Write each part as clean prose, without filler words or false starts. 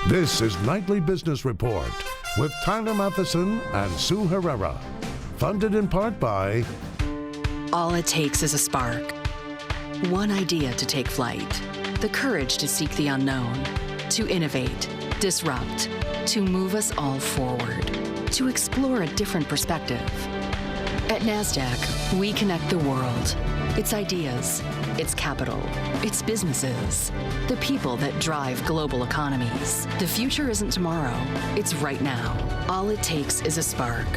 This is Nightly Business Report with Tyler Matheson and Sue Herrera. Funded in part by... All it takes is a spark. One idea to take flight. The courage to seek the unknown. To innovate, disrupt. To move us all forward. To explore a different perspective. At NASDAQ, we connect the world. Its ideas, its capital, its businesses, the people that drive global economies. The future isn't tomorrow, it's right now. All it takes is a spark.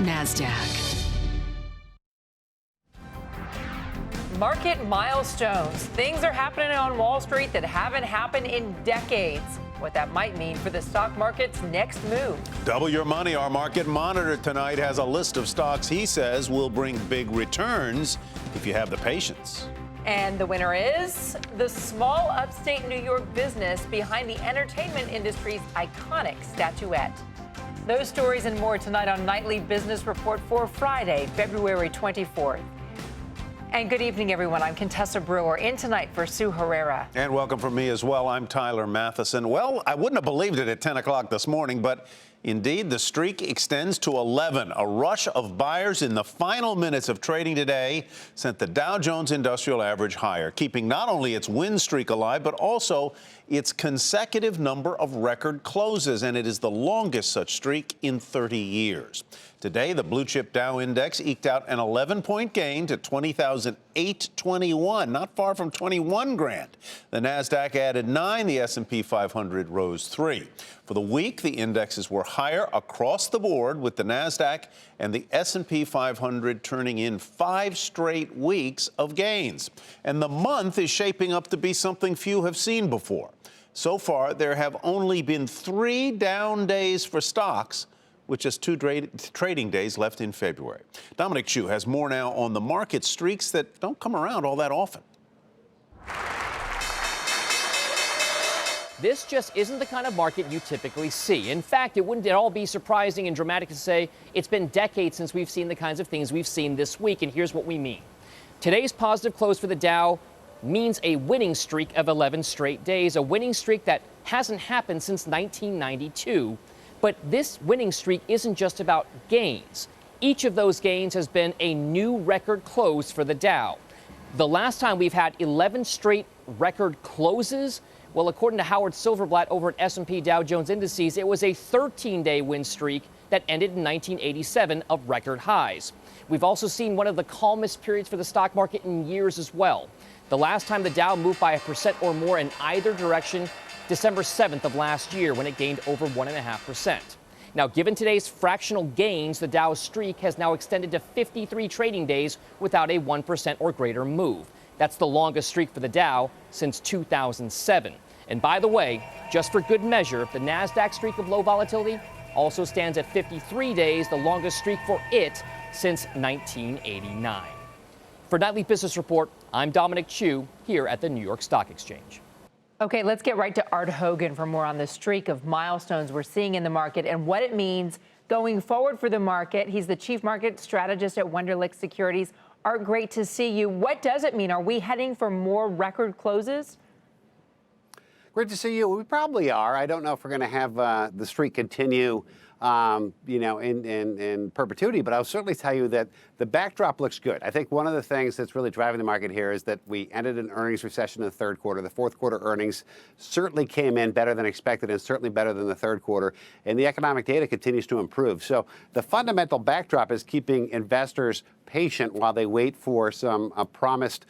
NASDAQ. Market milestones. Things are happening on Wall Street that haven't happened in decades. What that might mean for the stock market's next move. Double your money. Our market monitor tonight has a list of stocks he says will bring big returns if you have the patience. And the winner is the small upstate New York business behind the entertainment industry's iconic statuette. Those stories and more tonight on Nightly Business Report for Friday, February 24th. And good evening, everyone. I'm Contessa Brewer, in tonight for Sue Herrera. And welcome from me as well. I'm Tyler Matheson. Well, I wouldn't have believed it at 10 o'clock this morning, but indeed, the streak extends to 11. A rush of buyers in the final minutes of trading today sent the Dow Jones Industrial Average higher, keeping not only its win streak alive, but also its consecutive number of record closes, and it is the longest such streak in 30 years. Today, the blue chip Dow Index eked out an 11-point gain to 20,821, not far from 21 grand. The Nasdaq added 9, the S&P 500 rose 3. For the week, the indexes were higher across the board, with the Nasdaq and the S&P 500 turning in 5 straight weeks of gains. And the month is shaping up to be something few have seen before. So far, there have only been 3 down days for stocks, with just 2 trading days left in February. Dominic Chu has more now on the market streaks that don't come around all that often. This just isn't the kind of market you typically see. In fact, it wouldn't at all be surprising and dramatic to say it's been decades since we've seen the kinds of things we've seen this week, and here's what we mean. Today's positive close for the Dow means a winning streak of 11 straight days, a winning streak that hasn't happened since 1992. But this winning streak isn't just about gains. Each of those gains has been a new record close for the Dow. The last time we've had 11 straight record closes, well, according to Howard Silverblatt over at S&P Dow Jones Indices, it was a 13-day win streak that ended in 1987 of record highs. We've also seen one of the calmest periods for the stock market in years as well. The last time the Dow moved by 1% or more in either direction, December 7th of last year, when it gained over 1.5%. Now, given today's fractional gains, the Dow's streak has now extended to 53 trading days without a 1% or greater move. That's the longest streak for the Dow since 2007. And by the way, just for good measure, the Nasdaq streak of low volatility also stands at 53 days, the longest streak for it since 1989. For Nightly Business Report, I'm Dominic Chu here at the New York Stock Exchange. Okay, let's get right to Art Hogan for more on the streak of milestones we're seeing in the market and what it means going forward for the market. He's the chief market strategist at Wunderlich Securities. Art, great to see you. What does it mean? Are we heading for more record closes? Great to see you. We probably are. I don't know if we're going to have the streak continue, in perpetuity, but I'll certainly tell you that the backdrop looks good. I think one of the things that's really driving the market here is that we ended an earnings recession in the third quarter. The fourth quarter earnings certainly came in better than expected and certainly better than the third quarter, and the economic data continues to improve. So the fundamental backdrop is keeping investors patient while they wait for some promised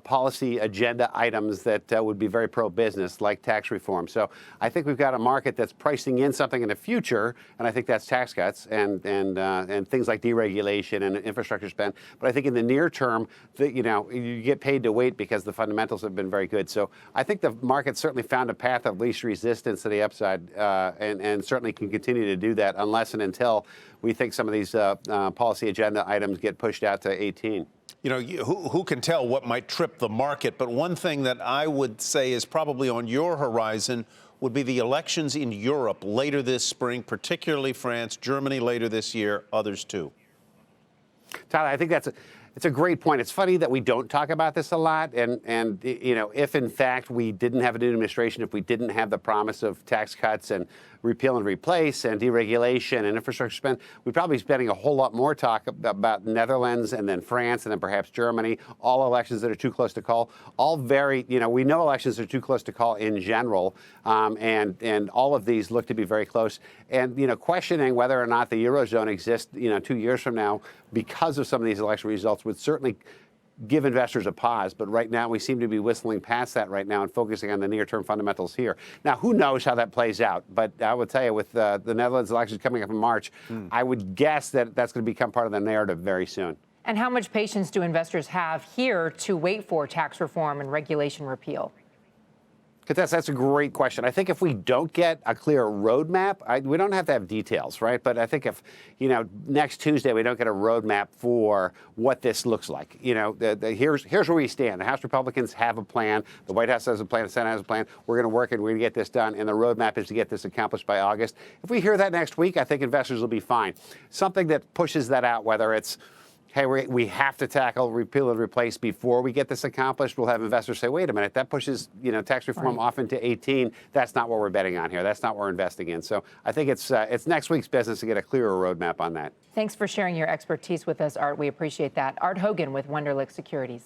policy agenda items that would be very pro-business, like tax reform. So I think we've got a market that's pricing in something in the future, and I think that's tax cuts and things like deregulation and infrastructure spend. But I think in the near term, you get paid to wait because the fundamentals have been very good. So I think the market certainly found a path of least resistance to the upside, and certainly can continue to do that unless and until we think some of these policy agenda items get pushed out to 18. You know, who can tell what might trip the market? But one thing that I would say is probably on your horizon would be the elections in Europe later this spring, particularly France, Germany later this year, others too. Tyler, I think It's a great point. It's funny that we don't talk about this a lot. And you know, if in fact we didn't have a new administration, if we didn't have the promise of tax cuts and repeal and replace and deregulation and infrastructure spend, we'd probably be spending a whole lot more talk about Netherlands and then France and then perhaps Germany, all elections that are too close to call, all very, you know, we know elections are too close to call in general, and all of these look to be very close. And, you know, questioning whether or not the Eurozone exists, you know, 2 years from now because of some of these election results would certainly give investors a pause, but right now we seem to be whistling past that right now and focusing on the near-term fundamentals here. Now, who knows how that plays out? But I will tell you, with the Netherlands elections coming up in March, I would guess that that's going to become part of the narrative very soon. And how much patience do investors have here to wait for tax reform and regulation repeal? Because that's a great question. I think if we don't get a clear roadmap, we don't have to have details, right? But I think if, you know, next Tuesday we don't get a roadmap for what this looks like, you know, here's where we stand. The House Republicans have a plan. The White House has a plan. The Senate has a plan. We're going to work and we're going to get this done. And the roadmap is to get this accomplished by August. If we hear that next week, I think investors will be fine. Something that pushes that out, whether it's, hey, we have to tackle repeal and replace before we get this accomplished, we'll have investors say, wait a minute, that pushes, you know, tax reform off into 18. That's not what we're betting on here. That's not what we're investing in. So I think it's next week's business to get a clearer roadmap on that. Thanks for sharing your expertise with us, Art. We appreciate that. Art Hogan with Wunderlich Securities.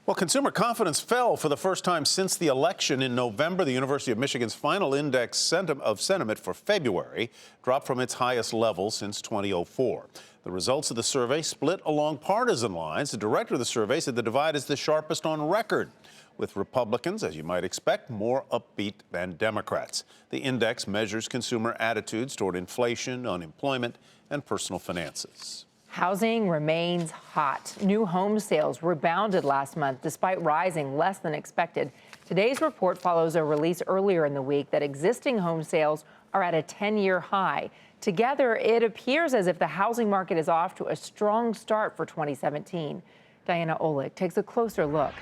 Well, consumer confidence fell for the first time since the election in November. The University of Michigan's final index of sentiment for February dropped from its highest level since 2004. The results of the survey split along partisan lines. The director of the survey said the divide is the sharpest on record, with Republicans, as you might expect, more upbeat than Democrats. The index measures consumer attitudes toward inflation, unemployment, and personal finances. Housing remains hot. New home sales rebounded last month despite rising less than expected. Today's report follows a release earlier in the week that existing home sales are at a 10-year high. Together, it appears as if the housing market is off to a strong start for 2017. Diana Olick takes a closer look.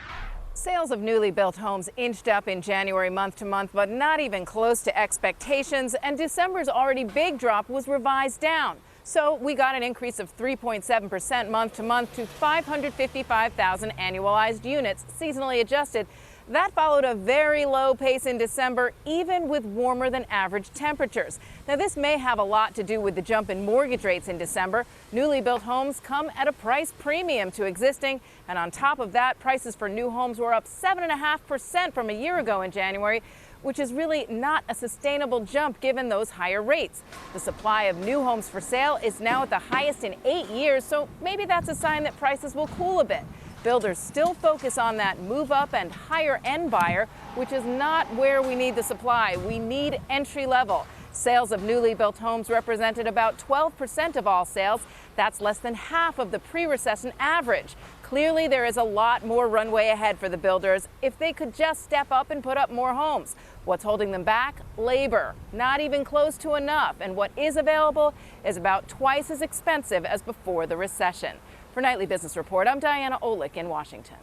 Sales of newly built homes inched up in January month to month, but not even close to expectations. And December's already big drop was revised down. So we got an increase of 3.7% month to month to 555,000 annualized units, seasonally adjusted. That followed a very low pace in December, even with warmer than average temperatures. Now, this may have a lot to do with the jump in mortgage rates in December. Newly built homes come at a price premium to existing. And on top of that, prices for new homes were up 7.5% from a year ago in January, which is really not a sustainable jump given those higher rates. The supply of new homes for sale is now at the highest in 8 years, so maybe that's a sign that prices will cool a bit. Builders still focus on that move-up and higher-end buyer, which is not where we need the supply. We need entry-level. Sales of newly built homes represented about 12% of all sales. That's less than half of the pre-recession average. Clearly, there is a lot more runway ahead for the builders if they could just step up and put up more homes. What's holding them back? Labor. Not even close to enough. And what is available is about twice as expensive as before the recession. For Nightly Business Report, I'm Diana Olick in Washington.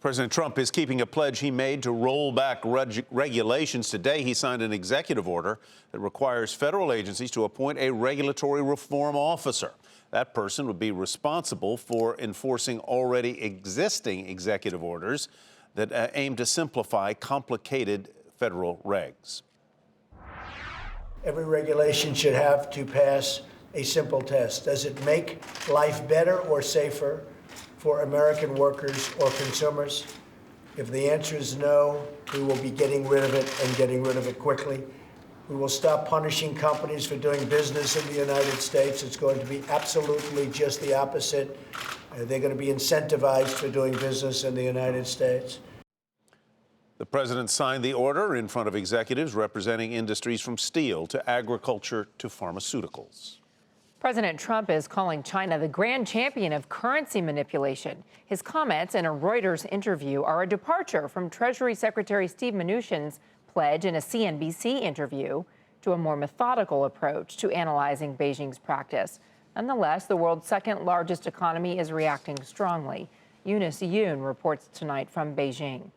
President Trump is keeping a pledge he made to roll back regulations. Today, he signed an executive order that requires federal agencies to appoint a regulatory reform officer. That person would be responsible for enforcing already existing executive orders that aim to simplify complicated federal regs. Every regulation should have to pass a simple test. Does it make life better or safer for American workers or consumers? If the answer is no, we will be getting rid of it and getting rid of it quickly. We will stop punishing companies for doing business in the United States. It's going to be absolutely just the opposite. They're going to be incentivized for doing business in the United States. The president signed the order in front of executives representing industries from steel to agriculture to pharmaceuticals. President Trump is calling China the grand champion of currency manipulation. His comments in a Reuters interview are a departure from Treasury Secretary Steve Mnuchins' pledge in a CNBC interview to a more methodical approach to analyzing Beijing's practice. Nonetheless, the world's second largest economy is reacting strongly. Eunice Yoon reports tonight from Beijing.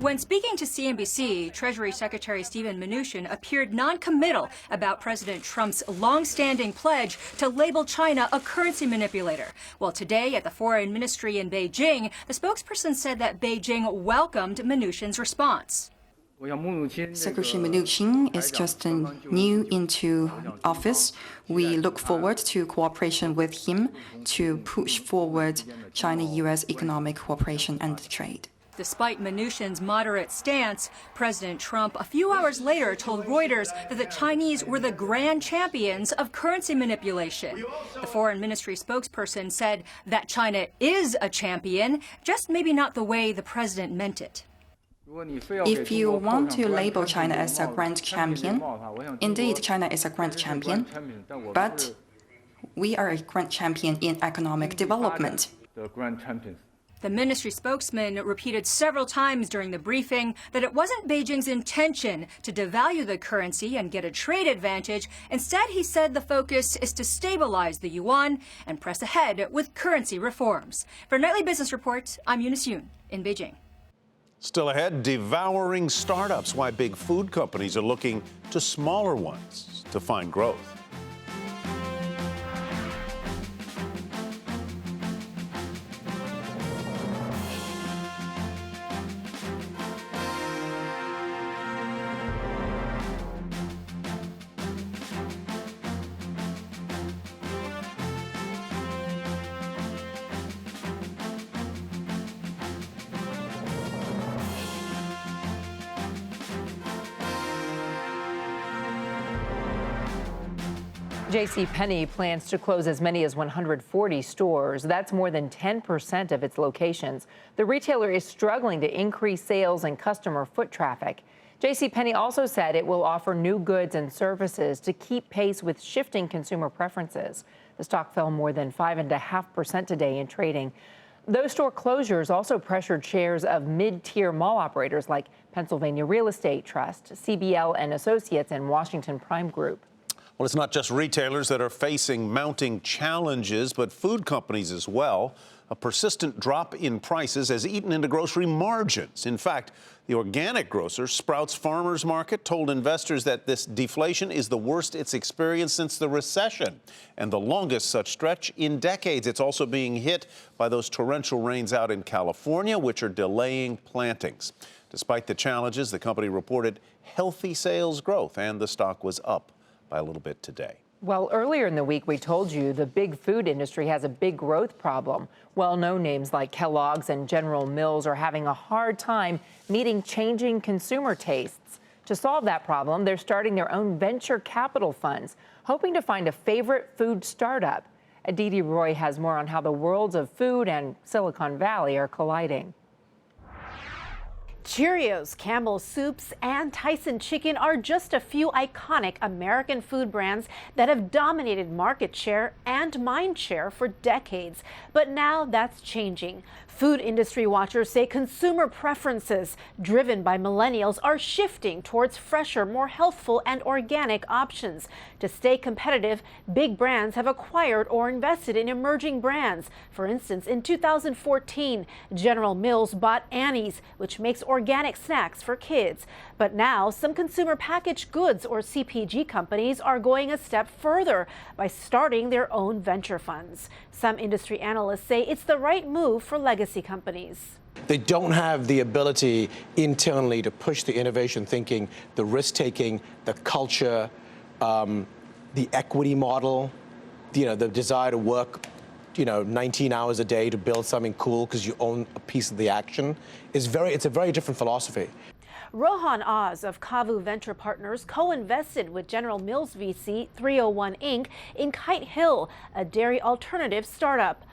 When speaking to CNBC, Treasury Secretary Steven Mnuchin appeared non-committal about President Trump's long-standing pledge to label China a currency manipulator. Well, today at the Foreign Ministry in Beijing, the spokesperson said that Beijing welcomed Mnuchin's response. Secretary Mnuchin is just new into office. We look forward to cooperation with him to push forward China-U.S. economic cooperation and trade. Despite Mnuchin's moderate stance, President Trump a few hours later told Reuters that the Chinese were the grand champions of currency manipulation. The Foreign Ministry spokesperson said that China is a champion, just maybe not the way the president meant it. If you want to label China as a grand champion, indeed China is a grand champion, but we are a grand champion in economic development. The ministry spokesman repeated several times during the briefing that it wasn't Beijing's intention to devalue the currency and get a trade advantage. Instead, he said the focus is to stabilize the yuan and press ahead with currency reforms. For Nightly Business Report, I'm Eunice Yoon in Beijing. Still ahead, devouring startups, why big food companies are looking to smaller ones to find growth. JCPenney plans to close as many as 140 stores. That's more than 10% of its locations. The retailer is struggling to increase sales and customer foot traffic. JCPenney also said it will offer new goods and services to keep pace with shifting consumer preferences. The stock fell more than 5.5% today in trading. Those store closures also pressured shares of mid-tier mall operators like Pennsylvania Real Estate Trust, CBL and Associates, and Washington Prime Group. Well, it's not just retailers that are facing mounting challenges, but food companies as well. A persistent drop in prices has eaten into grocery margins. In fact, the organic grocer Sprouts Farmers Market told investors that this deflation is the worst it's experienced since the recession and the longest such stretch in decades. It's also being hit by those torrential rains out in California, which are delaying plantings. Despite the challenges, the company reported healthy sales growth, and the stock was up by a little bit today. Well, earlier in the week, we told you the big food industry has a big growth problem. Well-known names like Kellogg's and General Mills are having a hard time meeting changing consumer tastes. To solve that problem, they're starting their own venture capital funds, hoping to find a favorite food startup. Aditi Roy has more on how the worlds of food and Silicon Valley are colliding. Cheerios, Campbell's Soups, and Tyson Chicken are just a few iconic American food brands that have dominated market share and mind share for decades. But now that's changing. Food industry watchers say consumer preferences, driven by millennials, are shifting towards fresher, more healthful, and organic options. To stay competitive, big brands have acquired or invested in emerging brands. For instance, in 2014, General Mills bought Annie's, which makes organic snacks for kids. But now some consumer packaged goods or CPG companies are going a step further by starting their own venture funds. Some industry analysts say it's the right move for legacy companies. They don't have the ability internally to push the innovation thinking, the risk taking, the culture, the equity model, the desire to work 19 hours a day to build something cool because you own a piece of the action. It's a very different philosophy. Rohan Oz of Kavu Venture Partners co-invested with General Mills VC 301 Inc. in Kite Hill, a dairy alternative startup.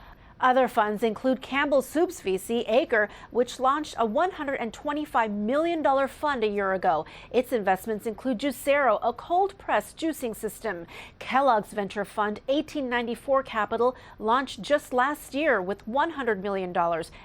Other funds include Campbell's Soups VC Acre, which launched a $125 million fund a year ago. Its investments include Juicero, a cold-press juicing system. Kellogg's venture fund 1894 Capital launched just last year with $100 million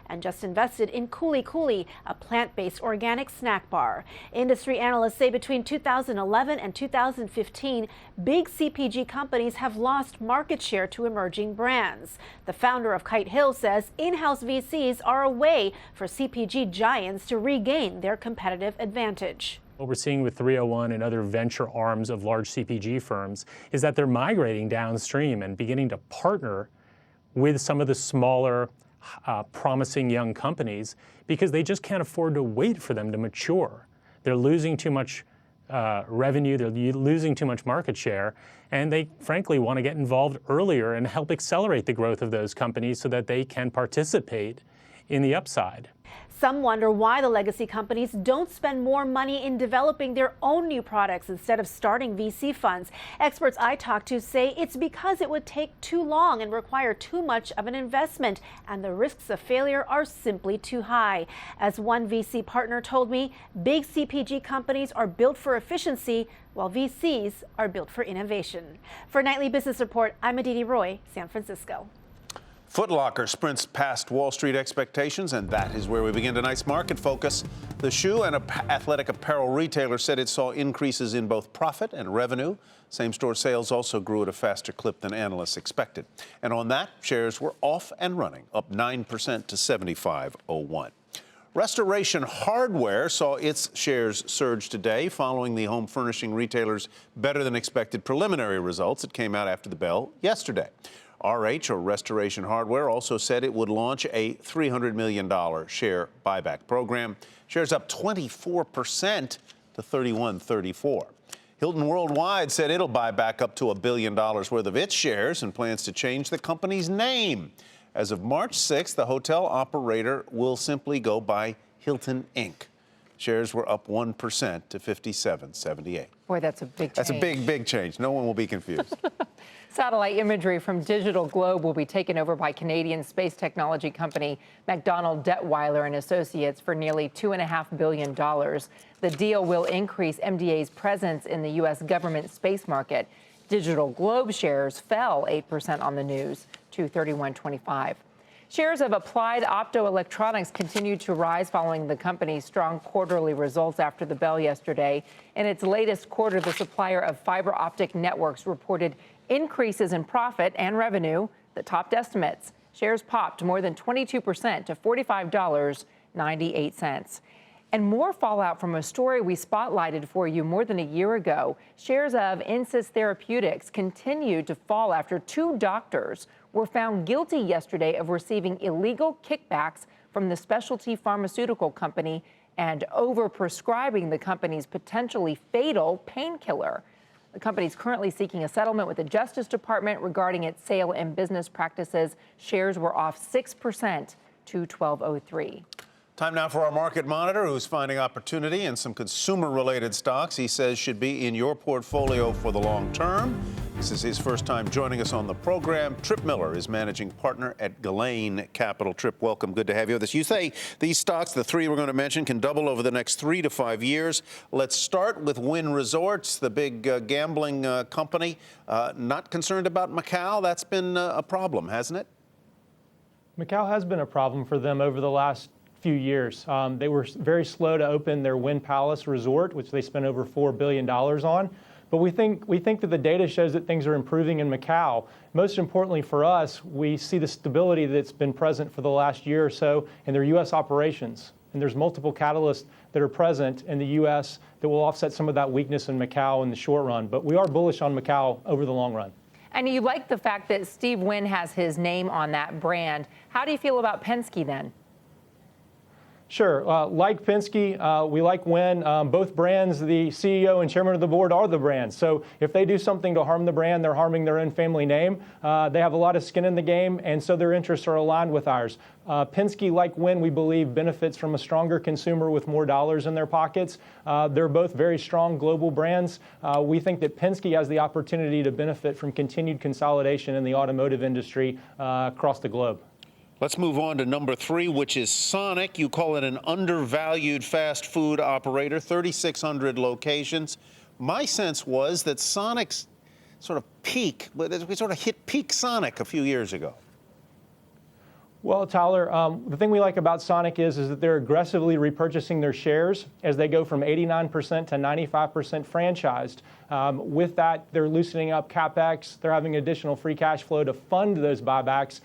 and just invested in Kuli Kuli, a plant-based organic snack bar. Industry analysts say between 2011 and 2015, big CPG companies have lost market share to emerging brands. The founder of Kite Hill says in-house VCs are a way for CPG giants to regain their competitive advantage. What we're seeing with 301 and other venture arms of large CPG firms is that they're migrating downstream and beginning to partner with some of the smaller, promising young companies because they just can't afford to wait for them to mature. They're losing too much revenue, they're losing too much market share, and they frankly want to get involved earlier and help accelerate the growth of those companies so that they can participate in the upside. Some wonder why the legacy companies don't spend more money in developing their own new products instead of starting VC funds. Experts I talked to say it's because it would take too long and require too much of an investment, and the risks of failure are simply too high. As one VC partner told me, big CPG companies are built for efficiency, while VCs are built for innovation. For Nightly Business Report, I'm Aditi Roy, San Francisco. Foot Locker sprints past Wall Street expectations, and that is where we begin tonight's market focus. The shoe and athletic apparel retailer said it saw increases in both profit and revenue. Same-store sales also grew at a faster clip than analysts expected. And on that, shares were off and running, up 9% to 75.01. Restoration Hardware saw its shares surge today following the home furnishing retailer's better-than-expected preliminary results. It came out after the bell yesterday. RH, or Restoration Hardware, also said it would launch a $300 million share buyback program. Shares up 24% to $31.34. Hilton Worldwide said it'll buy back up to $1 billion worth of its shares and plans to change the company's name. As of March 6th, the hotel operator will simply go by Hilton Inc. Shares were up 1% to $57.78. Boy, that's a big change. That's a big change. No one will be confused. Satellite imagery from Digital Globe will be taken over by Canadian space technology company MacDonald, Dettwiler and Associates for nearly $2.5 billion. The deal will increase MDA's presence in the U.S. government space market. Digital Globe shares fell 8% on the news to $31.25. Shares of Applied Optoelectronics continued to rise following the company's strong quarterly results after the bell yesterday. In its latest quarter, the supplier of fiber optic networks reported increases in profit and revenue that topped estimates. Shares popped more than 22% to $45.98. And more fallout from a story we spotlighted for you more than a year ago. Shares of iNSYS Therapeutics continued to fall after 2 doctors were found guilty yesterday of receiving illegal kickbacks from the specialty pharmaceutical company and overprescribing the company's potentially fatal painkiller. The company is currently seeking a settlement with the Justice Department regarding its sale and business practices. Shares were off 6% to $12.03. Time now for our market monitor, who's finding opportunity in some consumer-related stocks he says should be in your portfolio for the long term. This is his first time joining us on the program. Trip Miller is managing partner at Ghislaine Capital. Trip, welcome. Good to have you with us. You say these stocks, the 3 we're going to mention, can double over the next 3 to 5 years. Let's start with Wynn Resorts, the big gambling company. Not concerned about Macau. That's been a problem, hasn't it? Macau has been a problem for them over the last few years. They were very slow to open their Wynn Palace Resort, which they spent over $4 billion on. But we think that the data shows that things are improving in Macau. Most importantly for us, we see the stability that's been present for the last year or so in their U.S. operations. And there's multiple catalysts that are present in the U.S. that will offset some of that weakness in Macau in the short run. But we are bullish on Macau over the long run. And you like the fact that Steve Wynn has his name on that brand. How do you feel about Penske then? Sure. Like Penske, we like Wynn. Both brands, the CEO and chairman of the board are the brands. So if they do something to harm the brand, they're harming their own family name. They have a lot of skin in the game, and so their interests are aligned with ours. Penske, like Wynn, we believe benefits from a stronger consumer with more dollars in their pockets. They're both very strong global brands. We think that Penske has the opportunity to benefit from continued consolidation in the automotive industry across the globe. Let's move on to number 3, which is Sonic. You call it an undervalued fast food operator, 3,600 locations. My sense was that Sonic's sort of peak, we sort of hit peak Sonic a few years ago. Well, Tyler, the thing we like about Sonic is that they're aggressively repurchasing their shares as they go from 89% to 95% franchised. With that, they're loosening up CapEx. They're having additional free cash flow to fund those buybacks.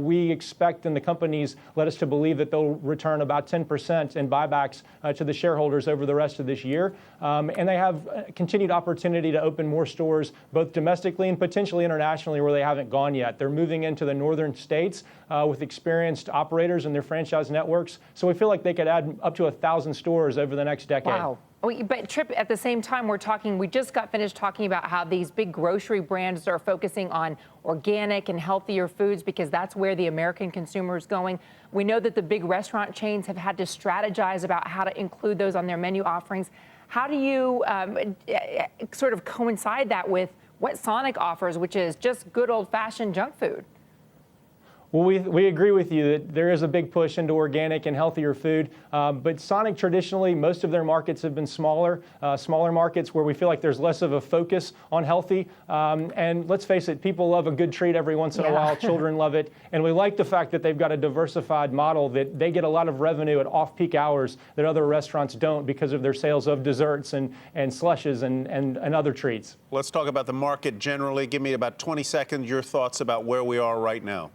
We expect, and the companies led us to believe, that they'll return about 10% in buybacks to the shareholders over the rest of this year. And they have continued opportunity to open more stores, both domestically and potentially internationally, where they haven't gone yet. They're moving into the northern states with experienced operators in their franchise networks. So we feel like they could add up to 1,000 stores over the next decade. Wow. But Tripp, at the same time, we just got finished talking about how these big grocery brands are focusing on organic and healthier foods because that's where the American consumer is going. We know that the big restaurant chains have had to strategize about how to include those on their menu offerings. How do you sort of coincide that with what Sonic offers, which is just good old-fashioned junk food? Well, we agree with you that there is a big push into organic and healthier food. But Sonic, traditionally, most of their markets have been smaller markets where we feel like there's less of a focus on healthy. And let's face it, people love a good treat every once in a while. Children love it. And we like the fact that they've got a diversified model, that they get a lot of revenue at off-peak hours that other restaurants don't because of their sales of desserts and slushes and other treats. Let's talk about the market generally. Give me about 20 seconds, your thoughts about where we are right now.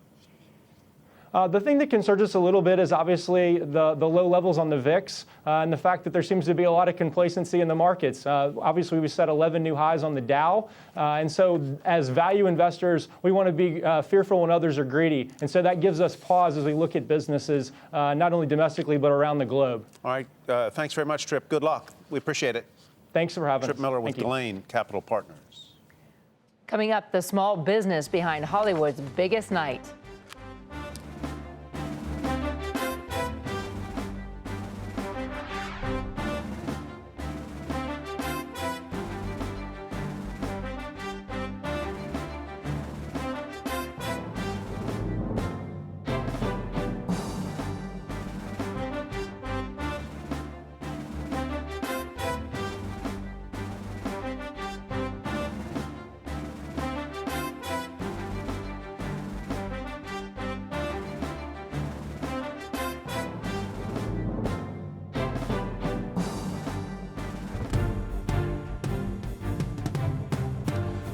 The thing that concerns us a little bit is obviously the low levels on the VIX and the fact that there seems to be a lot of complacency in the markets. Obviously, we set 11 new highs on the Dow. And so as value investors, we want to be fearful when others are greedy. And so that gives us pause as we look at businesses, not only domestically, but around the globe. All right. Thanks very much, Tripp. Good luck. We appreciate it. Thanks for having us. Tripp Miller with Delane Capital Partners. Coming up, the small business behind Hollywood's biggest night.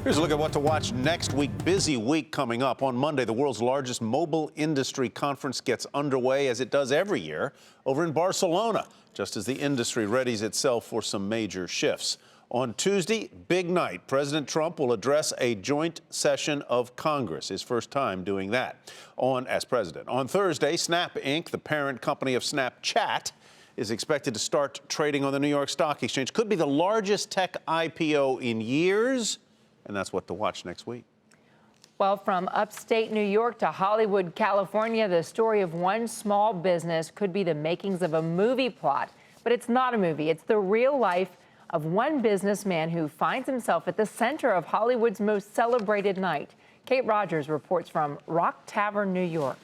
Here's a look at what to watch next week. Busy week coming up. On Monday, the world's largest mobile industry conference gets underway, as it does every year, over in Barcelona, just as the industry readies itself for some major shifts. On Tuesday, big night. President Trump will address a joint session of Congress, his first time doing that as president. On Thursday, Snap Inc., the parent company of Snapchat, is expected to start trading on the New York Stock Exchange. Could be the largest tech IPO in years. And that's what to watch next week. Well, from upstate New York to Hollywood, California, the story of one small business could be the makings of a movie plot. But it's not a movie. It's the real life of one businessman who finds himself at the center of Hollywood's most celebrated night. Kate Rogers reports from Rock Tavern, New York.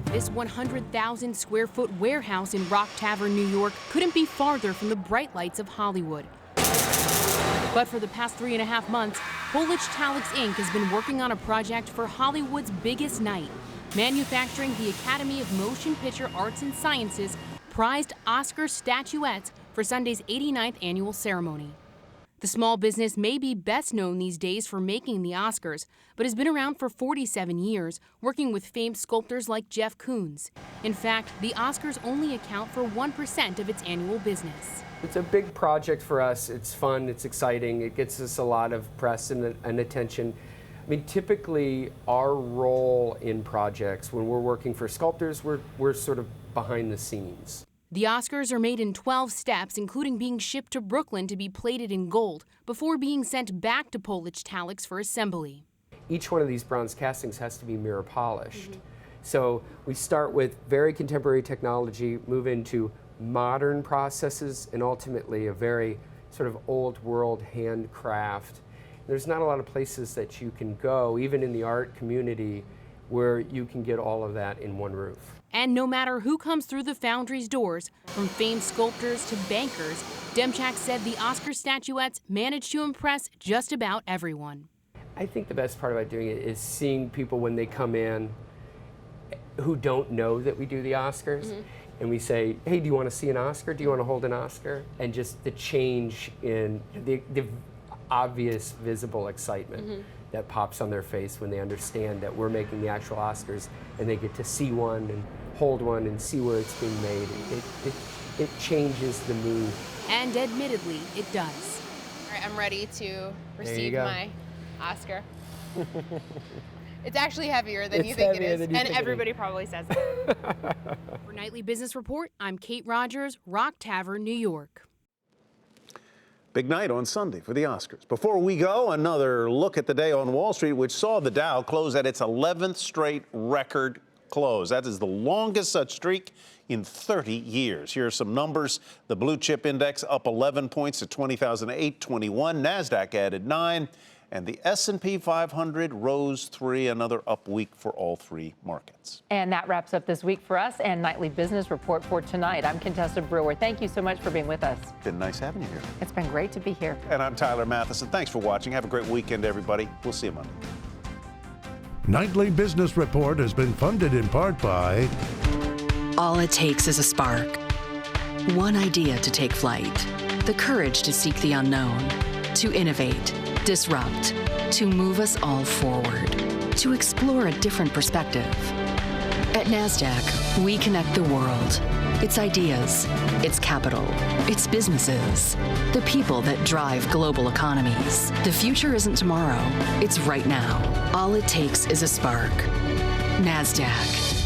This 100,000 square foot warehouse in Rock Tavern, New York couldn't be farther from the bright lights of Hollywood. But for the past 3.5 months, Polish Talix Inc. has been working on a project for Hollywood's biggest night, manufacturing the Academy of Motion Picture Arts and Sciences prized Oscar statuettes for Sunday's 89th annual ceremony. The small business may be best known these days for making the Oscars, but has been around for 47 years, working with famed sculptors like Jeff Koons. In fact, the Oscars only account for 1% of its annual business. It's a big project for us. It's fun, it's exciting, it gets us a lot of press and attention. I mean, typically our role in projects, when we're working for sculptors, we're sort of behind the scenes. The Oscars are made in 12 steps, including being shipped to Brooklyn to be plated in gold before being sent back to Polish Talix for assembly. Each one of these bronze castings has to be mirror polished. So we start with very contemporary technology, move into modern processes, and ultimately a very sort of old world handcraft. There's not a lot of places that you can go, even in the art community, where you can get all of that in one roof. And no matter who comes through the foundry's doors, from famed sculptors to bankers, Demchak said the Oscar statuettes managed to impress just about everyone. I think the best part about doing it is seeing people when they come in who don't know that we do the Oscars. And we say, hey, do you want to see an Oscar? Do you want to hold an Oscar? And just the change in the obvious visible excitement that pops on their face when they understand that we're making the actual Oscars and they get to see one and hold one and see where it's being made. It changes the mood. And admittedly, it does. All right, I'm ready to receive my Oscar. It's actually heavier than you think it is, and everybody probably says that. For Nightly Business Report, I'm Kate Rogers, Rock Tavern, New York. Big night on Sunday for the Oscars. Before we go, another look at the day on Wall Street, which saw the Dow close at its 11th straight record close. That is the longest such streak in 30 years. Here are some numbers. The blue chip index up 11 points to 20,821. NASDAQ added 9. And the S&P 500 rose 3, another up week for all three markets. And that wraps up this week for us and Nightly Business Report for tonight. I'm Contessa Brewer. Thank you so much for being with us. Been nice having you here. It's been great to be here. And I'm Tyler Mathisen. Thanks for watching. Have a great weekend, everybody. We'll see you Monday. Nightly Business Report has been funded in part by... All it takes is a spark. One idea to take flight. The courage to seek the unknown. To innovate. Disrupt, to move us all forward, to explore a different perspective. At NASDAQ, we connect the world, its ideas, its capital, its businesses, the people that drive global economies. The future isn't tomorrow, it's right now. All it takes is a spark. NASDAQ.